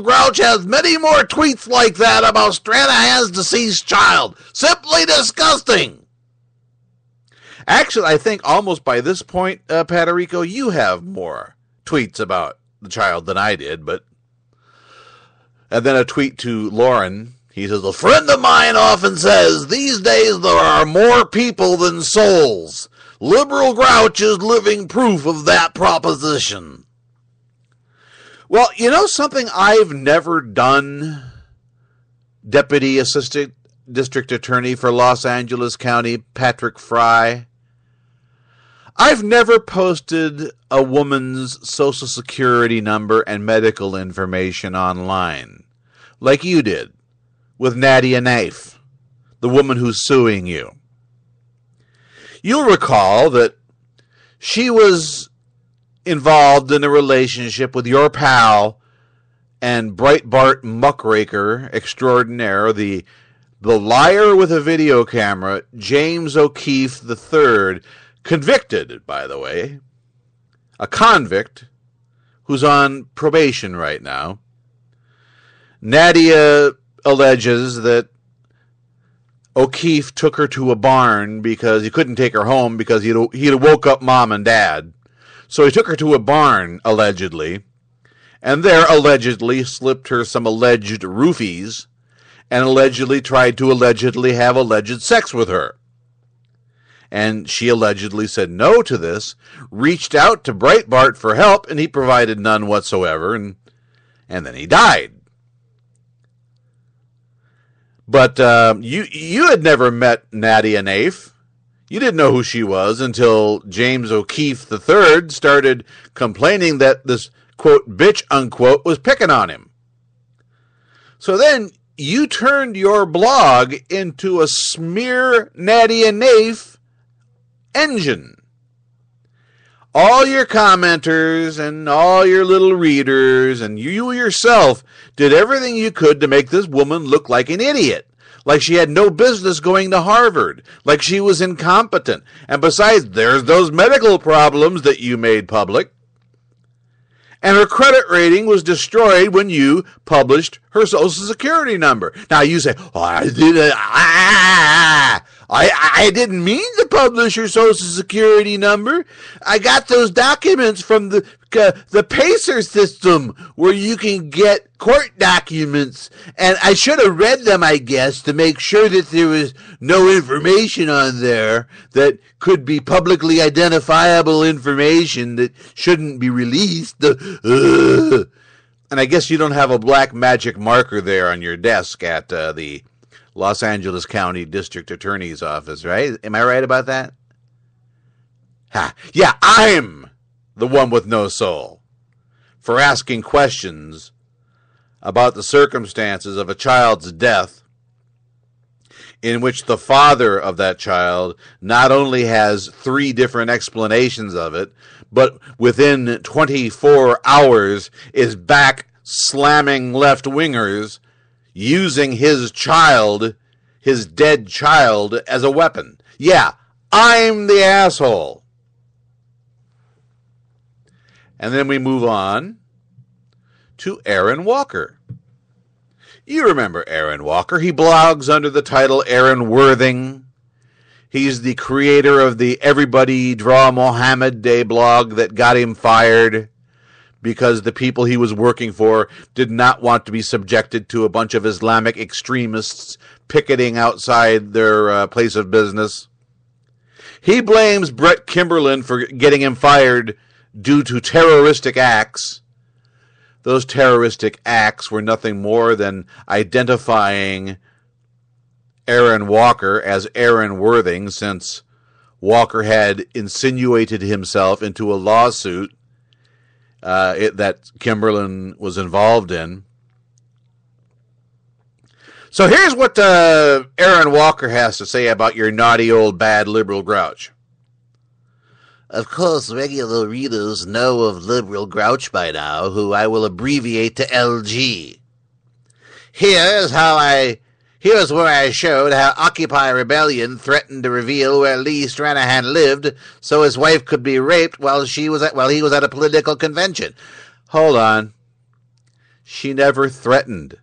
Grouch has many more tweets like that about Stranahan's deceased child. Simply disgusting. Actually, I think almost by this point, Patarico, you have more tweets about the child than I did, but... And then a tweet to Lauren. He says, a friend of mine often says, these days there are more people than souls. Liberal Grouch is living proof of that proposition. Well, you know something I've never done, Deputy Assistant District Attorney for Los Angeles County, Patrick Fry? I've never posted a woman's social security number and medical information online, like you did with Nadia Naif, the woman who's suing you. You'll recall that she was involved in a relationship with your pal and Breitbart muckraker extraordinaire, the liar with a video camera, James O'Keefe III, convicted, by the way, a convict who's on probation right now. Nadia alleges that O'Keefe took her to a barn because he couldn't take her home because he'd woke up mom and dad. So he took her to a barn, allegedly, and there allegedly slipped her some alleged roofies and allegedly tried to allegedly have alleged sex with her. And she allegedly said no to this, reached out to Breitbart for help, and he provided none whatsoever, and then he died. But you had never met Nadia Naif. You didn't know who she was until James O'Keefe III started complaining that this, quote, bitch, unquote, was picking on him. So then you turned your blog into a smear Nadia Naif engine. All your commenters and all your little readers and you yourself did everything you could to make this woman look like an idiot. Like she had no business going to Harvard. Like she was incompetent. And besides, there's those medical problems that you made public. And her credit rating was destroyed when you published her Social Security number. Now you say, oh, I didn't mean to publish her Social Security number. I got those documents from the PACER system where you can get court documents. And I should have read them, I guess, to make sure that there was no information on there that could be publicly identifiable information that shouldn't be released. And I guess you don't have a black magic marker there on your desk at the Los Angeles County District Attorney's Office, right? Am I right about that? Ha. Yeah, I'm the one with no soul for asking questions about the circumstances of a child's death in which the father of that child not only has 3 different explanations of it, but within 24 hours is back slamming left-wingers using his child, his dead child, as a weapon. Yeah, I'm the asshole. And then we move on to Aaron Walker. You remember Aaron Walker. He blogs under the title Aaron Worthing. He's the creator of the Everybody Draw Mohammed Day blog that got him fired because the people he was working for did not want to be subjected to a bunch of Islamic extremists picketing outside their place of business. He blames Brett Kimberlin for getting him fired due to terroristic acts. Those terroristic acts were nothing more than identifying Aaron Walker as Aaron Worthing, since Walker had insinuated himself into a lawsuit that Kimberlin was involved in. So here's what Aaron Walker has to say about your naughty old bad liberal grouch. Of course, regular readers know of Liberal Grouch by now, who I will abbreviate to LG. Here's where I showed how Occupy Rebellion threatened to reveal where Lee Stranahan lived so his wife could be raped while he was at a political convention. Hold on. She never threatened.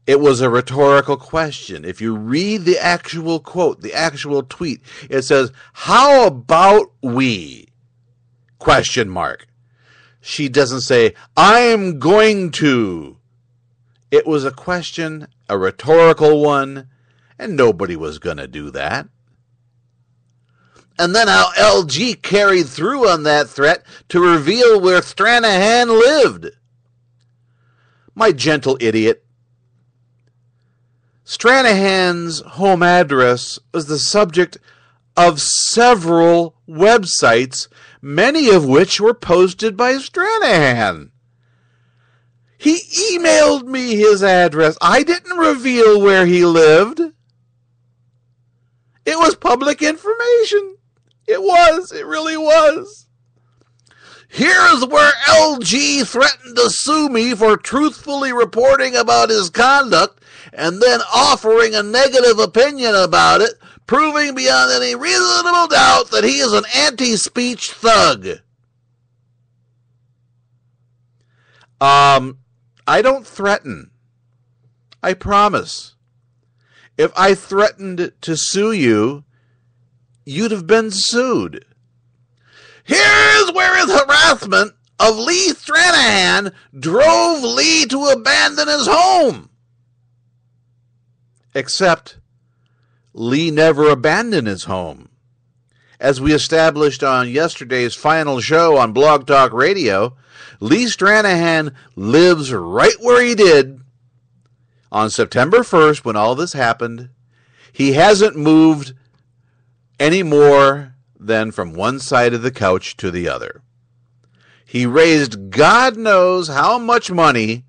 It was a rhetorical question. If you read the actual quote, the actual tweet, it says, "How about we?" Question mark. She doesn't say, "I'm going to." It was a question, a rhetorical one, and nobody was going to do that. And then how LG carried through on that threat to reveal where Stranahan lived. My gentle idiot. Stranahan's home address was the subject of several websites, many of which were posted by Stranahan. He emailed me his address. I didn't reveal where he lived. It was public information. It was. It really was. Here's where LG threatened to sue me for truthfully reporting about his conduct and then offering a negative opinion about it, proving beyond any reasonable doubt that he is an anti-speech thug. I don't threaten. I promise. If I threatened to sue you, you'd have been sued. Here's where his harassment of Lee Stranahan drove Lee to abandon his home. Except Lee never abandoned his home. As we established on yesterday's final show on Blog Talk Radio, Lee Stranahan lives right where he did on September 1st when all this happened. He hasn't moved any more than from one side of the couch to the other. He raised God knows how much money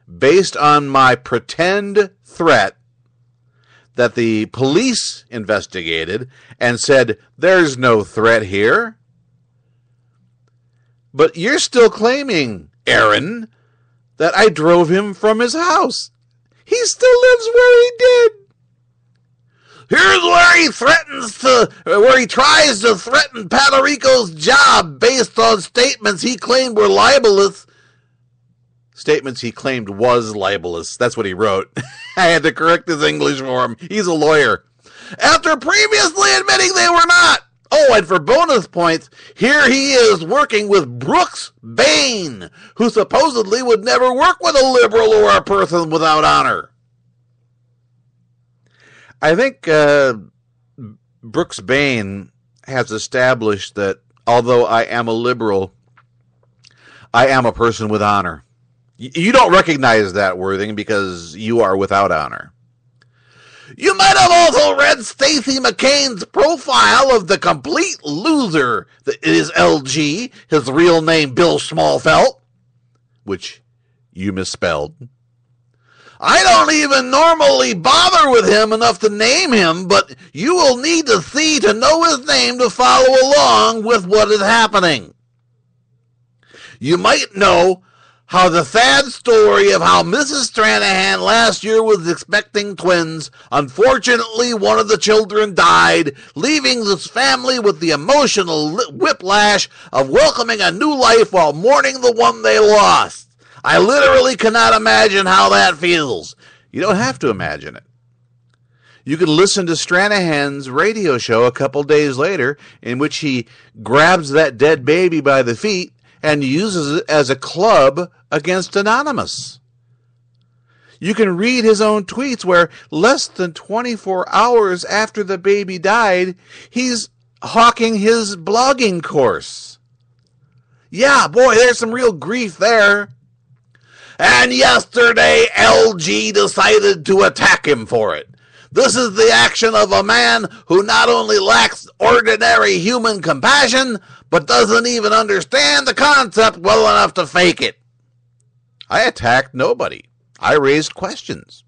based on my pretend threat that the police investigated and said, "There's no threat here." But you're still claiming, Aaron, that I drove him from his house. He still lives where he did. Here's where he tries to threaten Padarico's job based on statements he claimed were libelous. Statements he claimed was libelous. That's what he wrote. I had to correct his English for him. He's a lawyer. After previously admitting they were not. Oh, and for bonus points, here he is working with Brooks Bain, who supposedly would never work with a liberal or a person without honor. I think Brooks Bain has established that although I am a liberal, I am a person with honor. You don't recognize that, Worthing, because you are without honor. You might have also read Stacey McCain's profile of the complete loser that is LG, his real name Bill Smallfelt, which you misspelled. I don't even normally bother with him enough to name him, but you will need to see to know his name to follow along with what is happening. You might know how the sad story of how Mrs. Stranahan last year was expecting twins. Unfortunately, one of the children died, leaving this family with the emotional whiplash of welcoming a new life while mourning the one they lost. I literally cannot imagine how that feels. You don't have to imagine it. You can listen to Stranahan's radio show a couple days later in which he grabs that dead baby by the feet and uses it as a club against Anonymous. You can read his own tweets where less than 24 hours after the baby died, he's hawking his blogging course. Yeah, boy, there's some real grief there. And yesterday, LG decided to attack him for it. This is the action of a man who not only lacks ordinary human compassion, but doesn't even understand the concept well enough to fake it. I attacked nobody. I raised questions.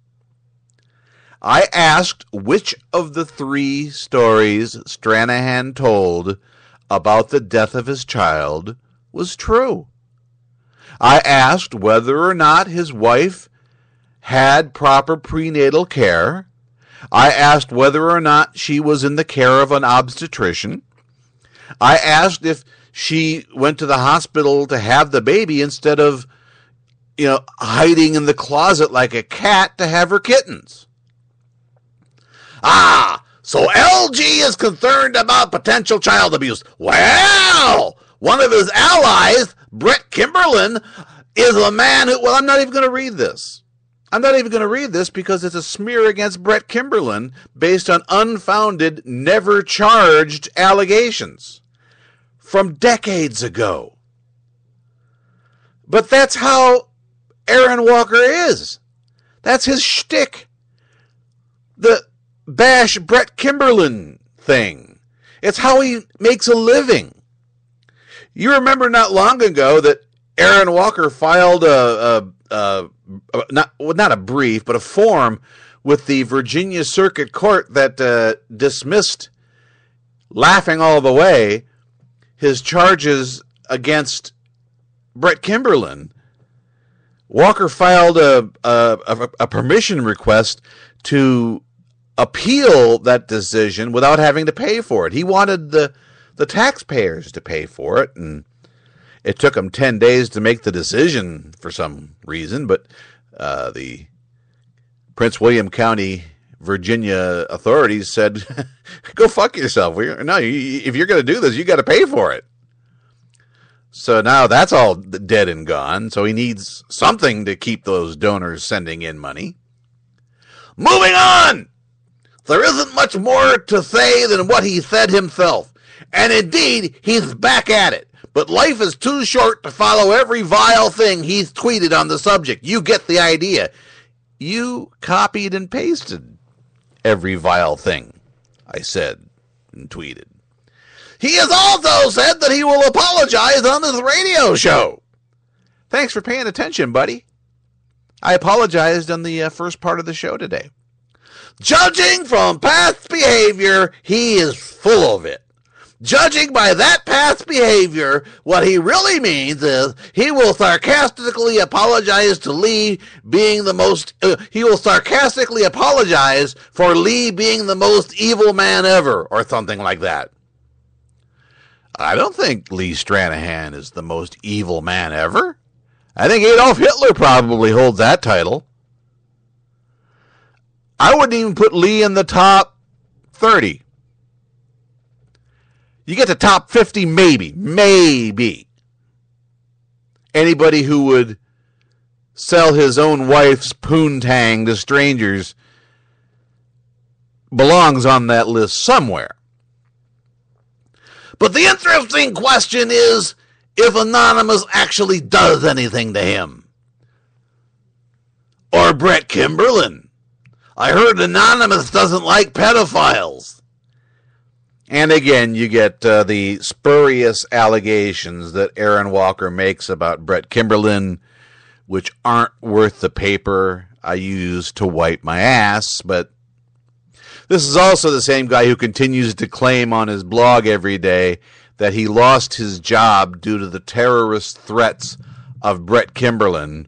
I asked which of the 3 stories Stranahan told about the death of his child was true. I asked whether or not his wife had proper prenatal care. I asked whether or not she was in the care of an obstetrician. I asked if she went to the hospital to have the baby instead of hiding in the closet like a cat to have her kittens. So LG is concerned about potential child abuse. Well, one of his allies, Brett Kimberlin, is a man who, I'm not even going to read this. I'm not even going to read this because it's a smear against Brett Kimberlin based on unfounded, never charged allegations from decades ago. But that's how Aaron Walker is. That's his shtick. The bash Brett Kimberlin thing. It's how he makes a living. You remember not long ago that Aaron Walker filed not a brief, but a form with the Virginia Circuit Court that dismissed, laughing all the way, his charges against Brett Kimberlin. Walker filed a permission request to appeal that decision without having to pay for it. He wanted the taxpayers to pay for it, and it took him 10 days to make the decision for some reason, but the Prince William County, Virginia authorities said, go fuck yourself. No, if you're going to do this, you got to pay for it. So now that's all dead and gone, so he needs something to keep those donors sending in money. Moving on! There isn't much more to say than what he said himself. And indeed, he's back at it. But life is too short to follow every vile thing he's tweeted on the subject. You get the idea. You copied and pasted every vile thing I said and tweeted. He has also said that he will apologize on his radio show. Thanks for paying attention, buddy. I apologized on the first part of the show today. Judging from past behavior, he is full of it. Judging by that past behavior, what he really means is he will sarcastically apologize to Lee being the most, he will sarcastically apologize for Lee being the most evil man ever, or something like that. I don't think Lee Stranahan is the most evil man ever. I think Adolf Hitler probably holds that title. I wouldn't even put Lee in the top 30. You get to top 50, maybe. Anybody who would sell his own wife's poontang to strangers belongs on that list somewhere. But the interesting question is if Anonymous actually does anything to him. Or Brett Kimberlin. I heard Anonymous doesn't like pedophiles. And again, you get the spurious allegations that Aaron Walker makes about Brett Kimberlin, which aren't worth the paper I use to wipe my ass. But this is also the same guy who continues to claim on his blog every day that he lost his job due to the terrorist threats of Brett Kimberlin,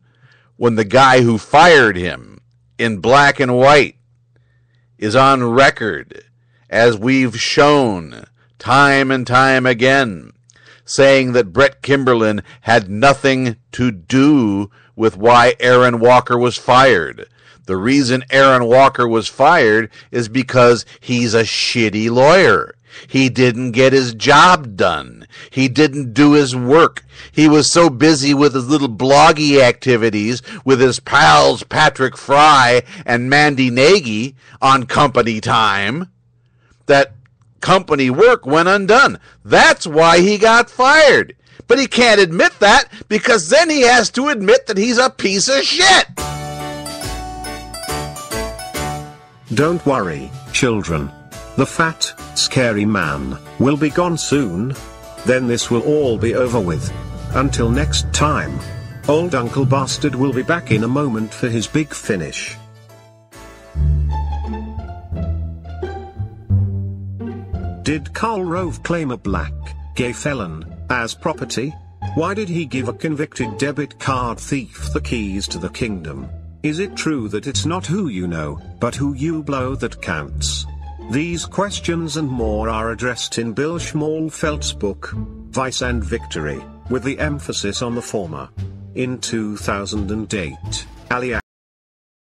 when the guy who fired him in black and white is on record, as we've shown time and time again, saying that Brett Kimberlin had nothing to do with why Aaron Walker was fired. The reason Aaron Walker was fired is because he's a shitty lawyer. He didn't get his job done. He didn't do his work. He was so busy with his little bloggy activities with his pals Patrick Fry and Mandy Nagy on company time that company work went undone. That's why he got fired. But he can't admit that because then he has to admit that he's a piece of shit. Don't worry, children. The fat, scary man will be gone soon. Then this will all be over with. Until next time. Old Uncle Bastard will be back in a moment for his big finish. Did Karl Rove claim a black, gay felon as property? Why did he give a convicted debit card thief the keys to the kingdom? Is it true that it's not who you know, but who you blow that counts? These questions and more are addressed in Bill Schmalfeld's book, Vice and Victory, with the emphasis on the former. In 2008, Ali